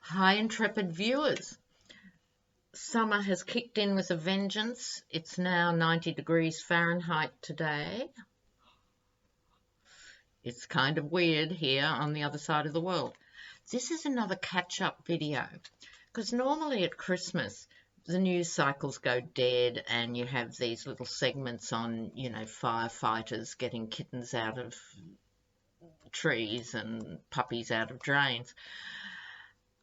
Hi, intrepid viewers. Summer has kicked in with a vengeance. It's now 90 degrees Fahrenheit today. It's kind of weird here on the other side of the world. This is another catch-up video because normally at Christmas the news cycles go dead and you have these little segments on, firefighters getting kittens out of trees and puppies out of drains.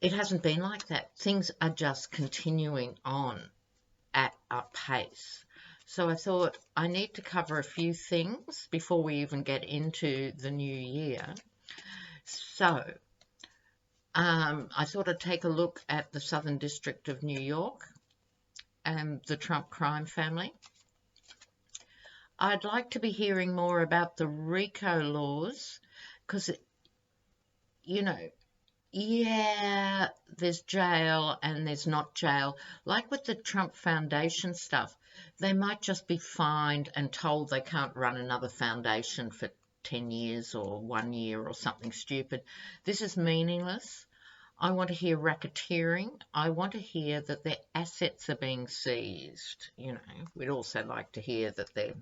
It hasn't been like that. Things are just continuing on at a pace. So I thought I need to cover a few things before we even get into the new year. So I thought I'd take a look at the Southern District of New York and the Trump crime family. I'd like to be hearing more about the RICO laws because, yeah, there's jail and there's not jail. Like with the Trump Foundation stuff, they might just be fined and told they can't run another foundation for 10 years or 1 year or something stupid. This is meaningless. I want to hear racketeering. I want to hear that their assets are being seized. We'd also like to hear that they're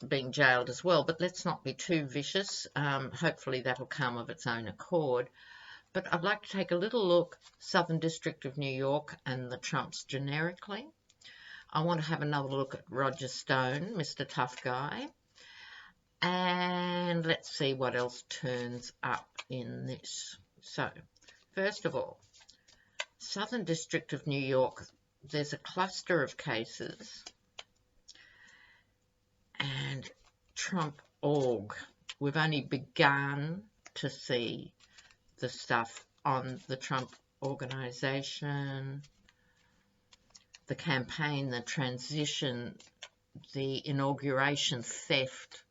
being jailed as well, but let's not be too vicious. Hopefully that'll come of its own accord. But I'd like to take a little look, Southern District of New York and the Trumps generically. I want to have another look at Roger Stone, Mr. Tough Guy. And let's see what else turns up in this. So, first of all, Southern District of New York, there's a cluster of cases. And Trump org. We've only begun to see the stuff on the Trump organization, the campaign, the transition, the inauguration theft,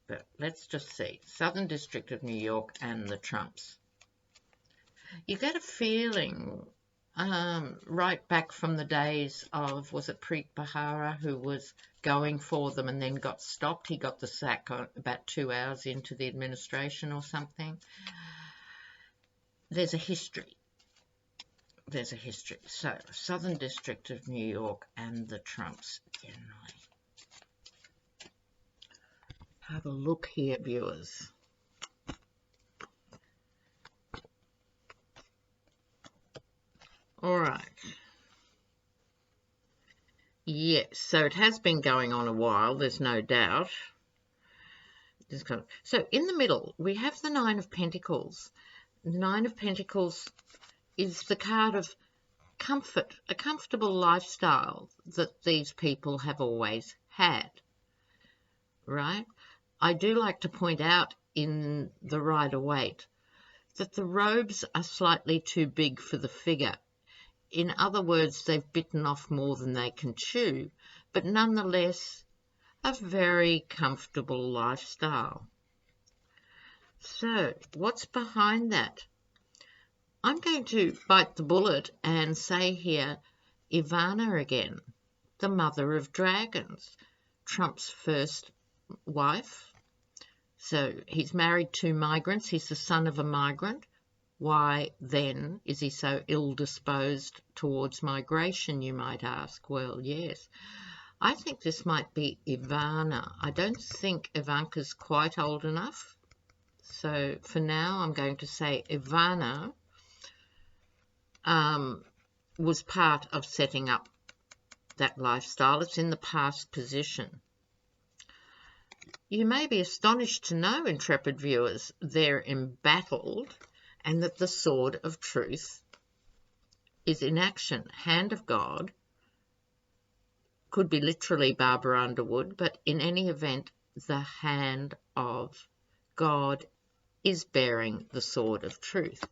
But let's just see. Southern District of New York and the Trumps. You get a feeling right back from the days of, was it Preet Bharara, who was going for them and then got stopped? He got the sack about 2 hours into the administration or something. There's a history. There's a history. So, Southern District of New York and the Trumps generally. Have a look here, viewers. All right. Yes, so it has been going on a while, there's no doubt. So in the middle, we have the Nine of Pentacles. The Nine of Pentacles is the card of comfort, a comfortable lifestyle that these people have always had, right? I do like to point out in the Rider-Waite that the robes are slightly too big for the figure. In other words, they've bitten off more than they can chew, but nonetheless, a very comfortable lifestyle. So, what's behind that? I'm going to bite the bullet and say here, Ivana again, the mother of dragons, Trump's first wife. So, he's married 2 migrants. He's the son of a migrant. Why then is he so ill-disposed towards migration, you might ask? Well, yes. I think this might be Ivana. I don't think Ivanka's quite old enough. So for now, I'm going to say Ivana was part of setting up that lifestyle. It's in the past position. You may be astonished to know, intrepid viewers, they're embattled and that the sword of truth is in action. Hand of God could be literally Barbara Underwood, but in any event, the hand of God is bearing the sword of truth.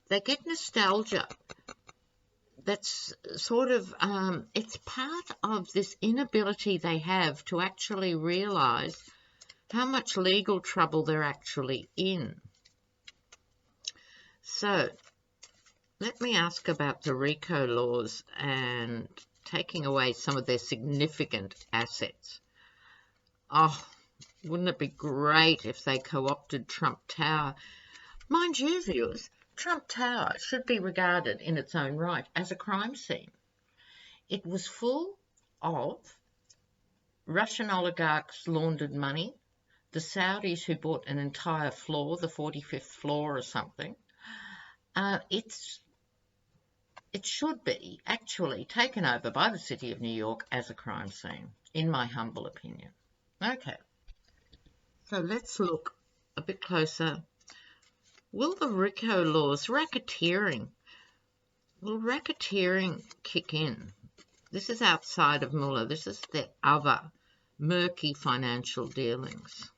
They get nostalgia. That's sort of, it's part of this inability they have to actually realise how much legal trouble they're actually in. So, let me ask about the RICO laws and taking away some of their significant assets. Oh, Wouldn't it be great if they co-opted Trump Tower? Mind you, viewers, Trump Tower should be regarded in its own right as a crime scene. It was full of Russian oligarchs laundered money, the Saudis who bought an entire floor, the 45th floor or something. It should be actually taken over by the City of New York as a crime scene, in my humble opinion. Okay, so let's look a bit closer. Will the RICO laws, racketeering, will racketeering kick in? This is outside of Mueller. This is the other murky financial dealings.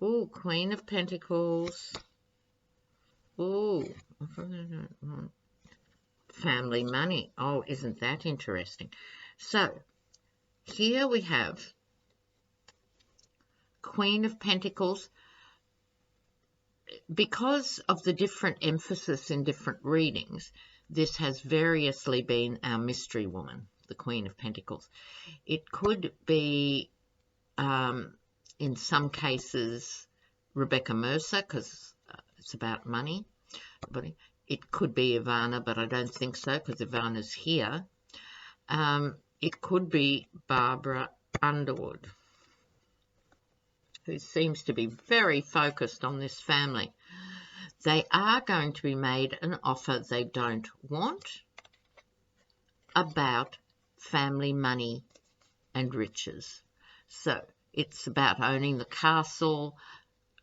Ooh, Queen of Pentacles. Ooh, family money. Oh, isn't that interesting? So, here we have Queen of Pentacles. Because of the different emphasis in different readings, this has variously been our mystery woman, the Queen of Pentacles. It could be, in some cases, Rebecca Mercer, because it's about money. But it could be Ivana, but I don't think so, because Ivana's here. It could be Barbara Underwood, who seems to be very focused on this family. They are going to be made an offer they don't want about family money and riches. So it's about owning the castle,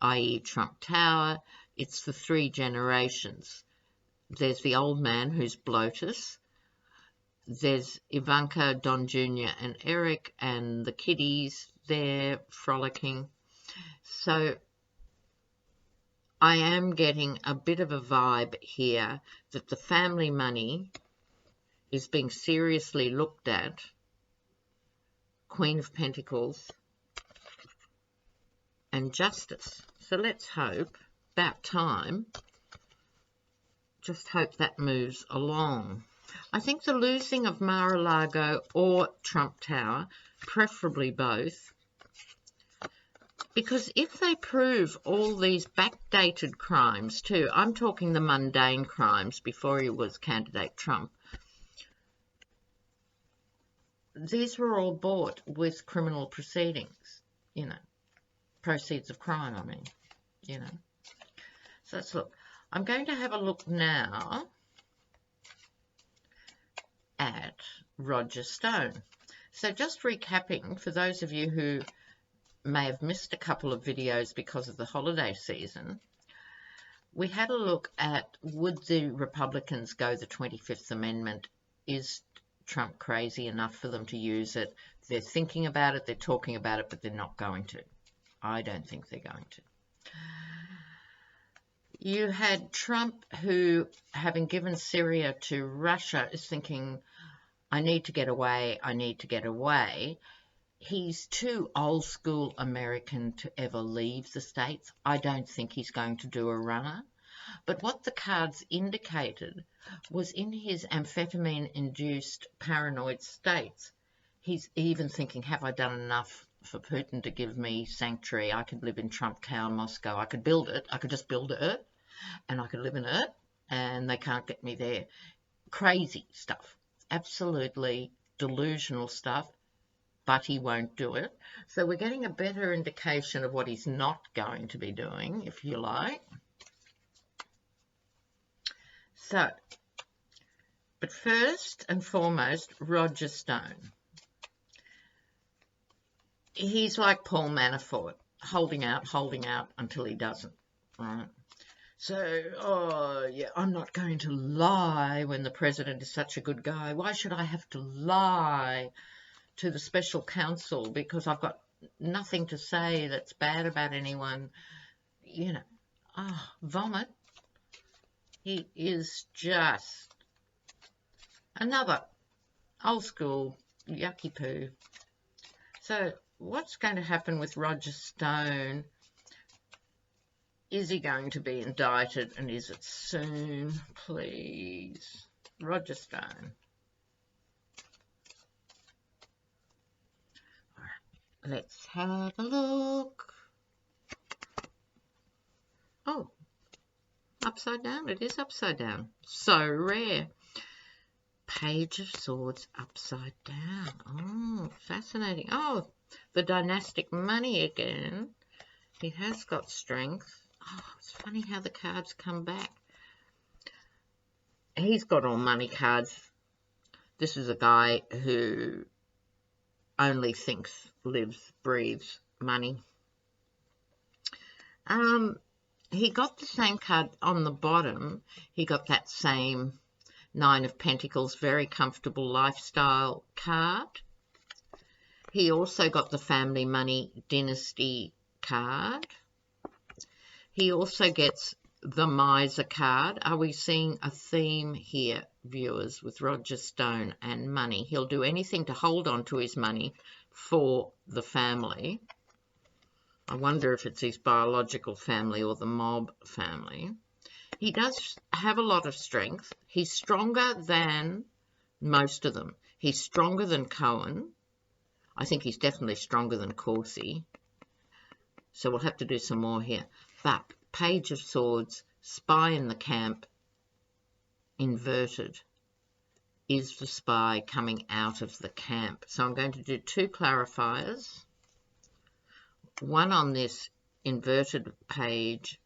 i.e. Trump Tower. It's for 3 generations. There's the old man who's Blotus. There's Ivanka, Don Jr. and Eric and the kiddies. They're frolicking. So I am getting a bit of a vibe here that the family money is being seriously looked at. Queen of Pentacles and Justice. So let's hope, about time, just hope that moves along. I think the losing of Mar-a-Lago or Trump Tower, preferably both, because if they prove all these backdated crimes too, I'm talking the mundane crimes before he was candidate Trump, these were all bought with criminal proceedings, you know, proceeds of crime, I mean, you know. So let's look. I'm going to have a look now at Roger Stone. So just recapping, for those of you who may have missed a couple of videos because of the holiday season, we had a look at, would the Republicans go the 25th Amendment? Is Trump crazy enough for them to use it? They're thinking about it, they're talking about it, but they're not going to. I don't think they're going to. You had Trump who, having given Syria to Russia, is thinking, I need to get away, I need to get away. He's too old school American to ever leave the States. I don't think he's going to do a runner. But what the cards indicated was, in his amphetamine-induced paranoid states, he's even thinking, have I done enough for Putin to give me sanctuary? I could live in Trump Tower, Moscow. I could build it. I could just build it, and I could live in it, and they can't get me there. Crazy stuff. Absolutely delusional stuff, but he won't do it. So we're getting a better indication of what he's not going to be doing, if you like. So, but first and foremost, Roger Stone. He's like Paul Manafort, holding out until he doesn't, right? So, oh, yeah, I'm not going to lie when the president is such a good guy. Why should I have to lie to the special counsel because I've got nothing to say that's bad about anyone? You know, vomit. He is just another old school yucky poo. So what's going to happen with Roger Stone? Is he going to be indicted, and is it soon? Please. Roger Stone. Let's have a look. Oh, upside down. It is upside down. So rare. Page of Swords upside down. Oh, fascinating. Oh, the dynastic money again. He has got strength. Oh, it's funny how the cards come back. He's got all money cards. This is a guy who only thinks, lives, breathes money. He got the same card on the bottom. He got that same Nine of Pentacles, very comfortable lifestyle card. He also got the family money dynasty card. He also gets the miser card. Are we seeing a theme here, viewers, with Roger Stone and money? He'll do anything to hold on to his money for the family. I wonder if it's his biological family or the mob family. He does have a lot of strength. He's stronger than most of them. He's stronger than Cohen. I think he's definitely stronger than Corsi. So we'll have to do some more here. But Page of Swords, spy in the camp, inverted, is the spy coming out of the camp. So I'm going to do two clarifiers. One on this inverted page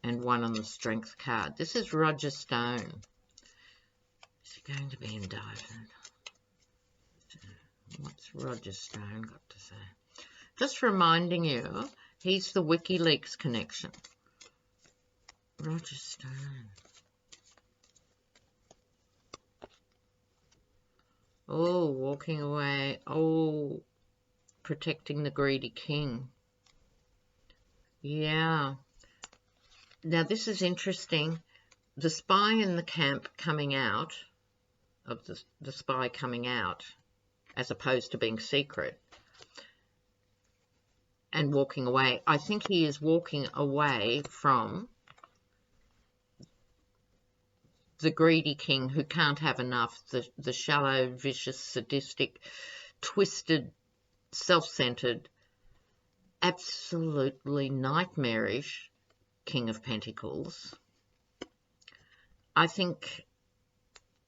and one on the strength card. This is Roger Stone. Is he going to be indicted? What's Roger Stone got to say? Just reminding you, he's the WikiLeaks connection. Roger Stone. Oh, walking away. Oh, protecting the greedy king. Yeah. Now, this is interesting. The spy in the camp coming out, of the spy coming out, as opposed to being secret, and walking away. I think he is walking away from the greedy king who can't have enough, the shallow, vicious, sadistic, twisted, self-centered, absolutely nightmarish King of Pentacles. I think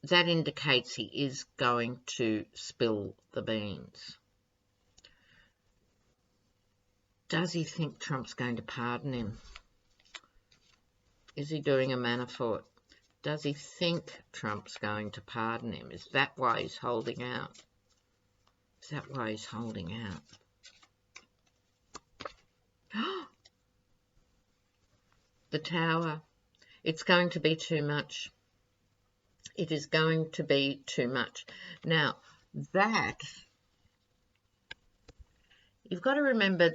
that indicates he is going to spill the beans. Does he think Trump's going to pardon him? Is he doing a Manafort? Does he think Trump's going to pardon him? Is that why he's holding out? Is that why he's holding out? The Tower. It's going to be too much. It is going to be too much. Now, that, you've got to remember,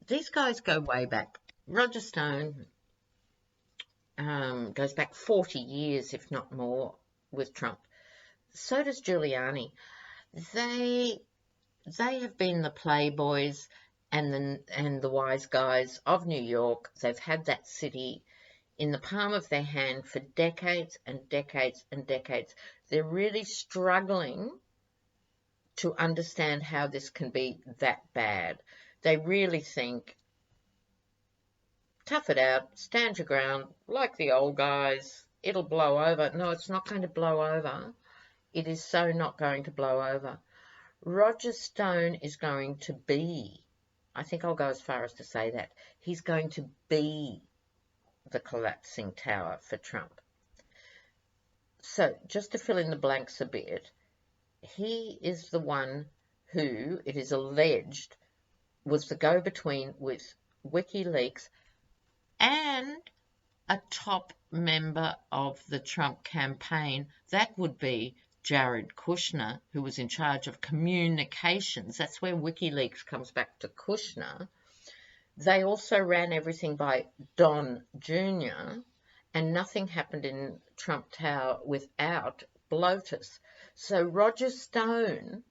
these guys go way back. Roger Stone goes back 40 years, if not more, with Trump. So does Giuliani. They have been the playboys and the wise guys of New York. They've had that city in the palm of their hand for decades and decades and decades. They're really struggling to understand how this can be that bad. They really think, tough it out, stand your ground, like the old guys, it'll blow over. No, it's not going to blow over. It is so not going to blow over. Roger Stone is going to be, I think I'll go as far as to say that, he's going to be the collapsing tower for Trump. So, just to fill in the blanks a bit, he is the one who, it is alleged, was the go-between with WikiLeaks and a top member of the Trump campaign. That would be Jared Kushner, who was in charge of communications. That's where WikiLeaks comes back to Kushner. They also ran everything by Don Jr., and nothing happened in Trump Tower without Blotus. So Roger Stone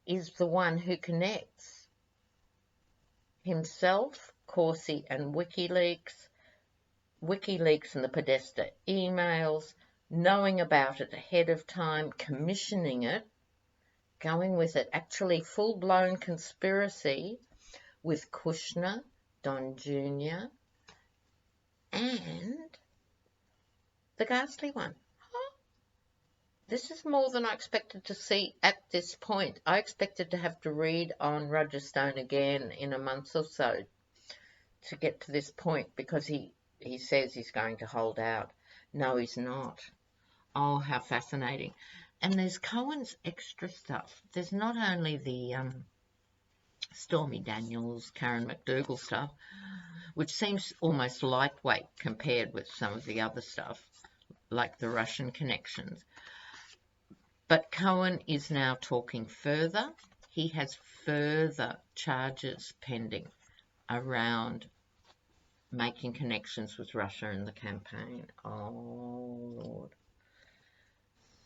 is the one who connects himself, Corsi, and WikiLeaks and the Podesta emails, knowing about it ahead of time, commissioning it, going with it. Actually, full-blown conspiracy with Kushner, Don Jr., and the ghastly one. This is more than I expected to see at this point. I expected to have to read on Roger Stone again in a month or so to get to this point, because he says he's going to hold out. No, he's not. Oh, how fascinating. And there's Cohen's extra stuff. There's not only the Stormy Daniels, Karen McDougal stuff, which seems almost lightweight compared with some of the other stuff, like the Russian connections. But Cohen is now talking further. He has further charges pending around making connections with Russia in the campaign. Oh, Lord.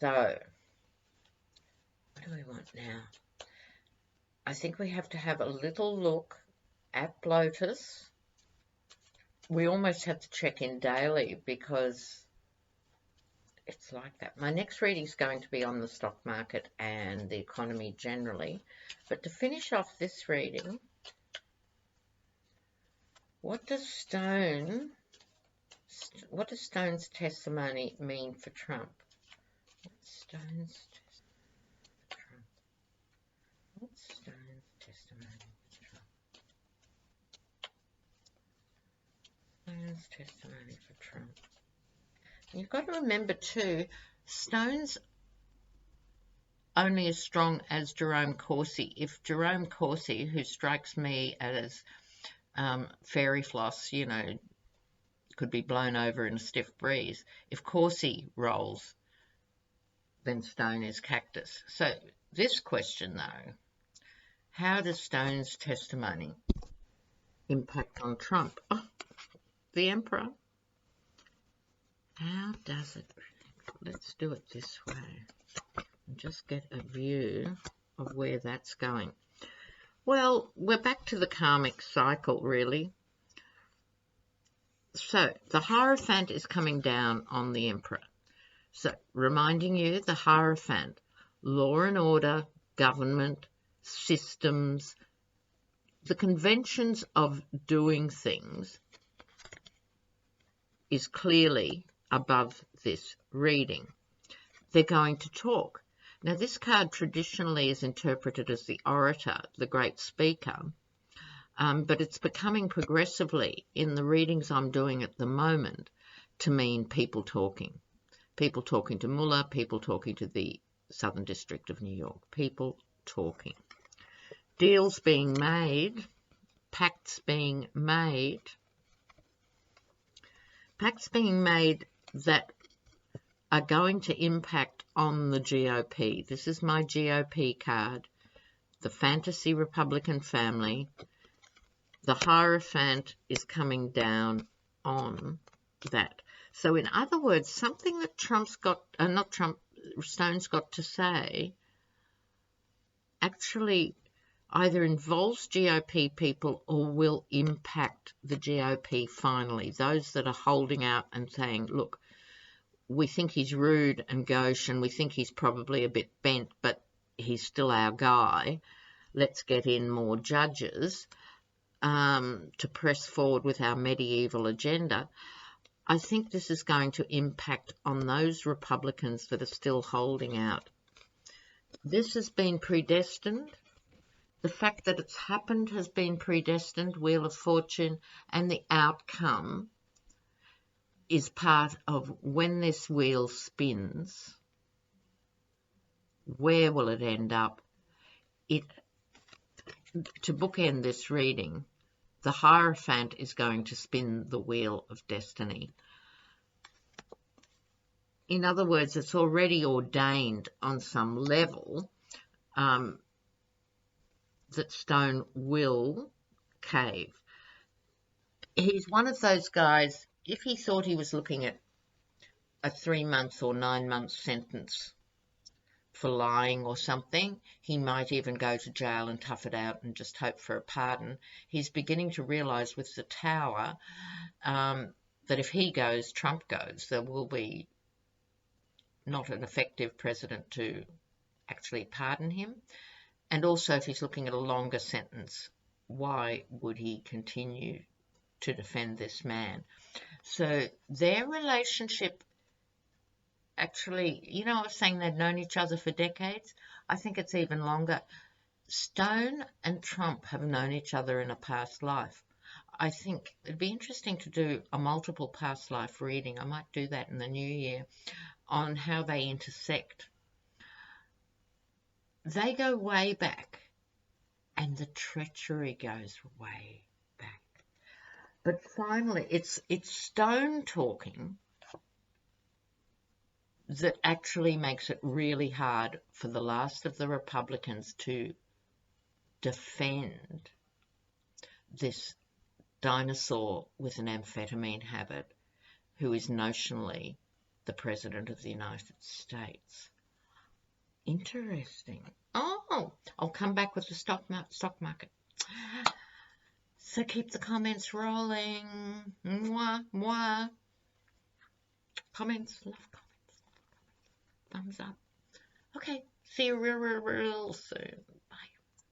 So, what do we want now? I think we have to have a little look at Blotus. We almost have to check in daily because it's like that. My next reading is going to be on the stock market and the economy generally. But to finish off this reading, what does Stone's testimony mean for Trump? What's Stone's testimony for Trump? Stone's testimony for Trump. You've got to remember too, Stone's only as strong as Jerome Corsi. If Jerome Corsi, who strikes me as fairy floss, you know, could be blown over in a stiff breeze, if Corsi rolls, then Stone is cactus. So this question though, how does Stone's testimony impact on Trump? Oh, the Emperor. How does it? Let's do it this way and just get a view of where that's going. Well, we're back to the karmic cycle, really. So the Hierophant is coming down on the Emperor. So reminding you, the Hierophant, law and order, government, systems, the conventions of doing things is clearly above this reading. They're going to talk. Now, this card traditionally is interpreted as the orator, the great speaker, but it's becoming progressively, in the readings I'm doing at the moment, to mean people talking. People talking to Muller, people talking to the Southern District of New York, people talking. Deals being made, pacts being made that are going to impact on the GOP. This is my GOP card, the fantasy Republican family. The Hierophant is coming down on that. So in other words, something that Stone's got to say actually either involves GOP people or will impact the GOP finally. Those that are holding out and saying, look, we think he's rude and gauche and we think he's probably a bit bent, but he's still our guy. Let's get in more judges to press forward with our medieval agenda. I think this is going to impact on those Republicans that are still holding out. This has been predestined. The fact that it's happened has been predestined, Wheel of Fortune, and the outcome is part of when this wheel spins, where will it end up? To bookend this reading, the Hierophant is going to spin the wheel of destiny. In other words, it's already ordained on some level that Stone will cave. He's one of those guys, if he thought he was looking at a 3-month or 9-month sentence for lying or something, he might even go to jail and tough it out and just hope for a pardon. He's beginning to realise with the Tower that if he goes, Trump goes. There will be not an effective president to actually pardon him? And also, if he's looking at a longer sentence, why would he continue to defend this man? So their relationship, actually, I was saying they'd known each other for decades. I think it's even longer. Stone and Trump have known each other in a past life. I think it'd be interesting to do a multiple past life reading. I might do that in the new year on how they intersect. They go way back, and the treachery goes way back. But finally, it's Stone talking that actually makes it really hard for the last of the Republicans to defend this dinosaur with an amphetamine habit who is notionally the President of the United States. Interesting. Oh, I'll come back with the stock market. So keep the comments rolling. Mwah, mwah. Comments, love comments. Thumbs up. Okay, see you real soon.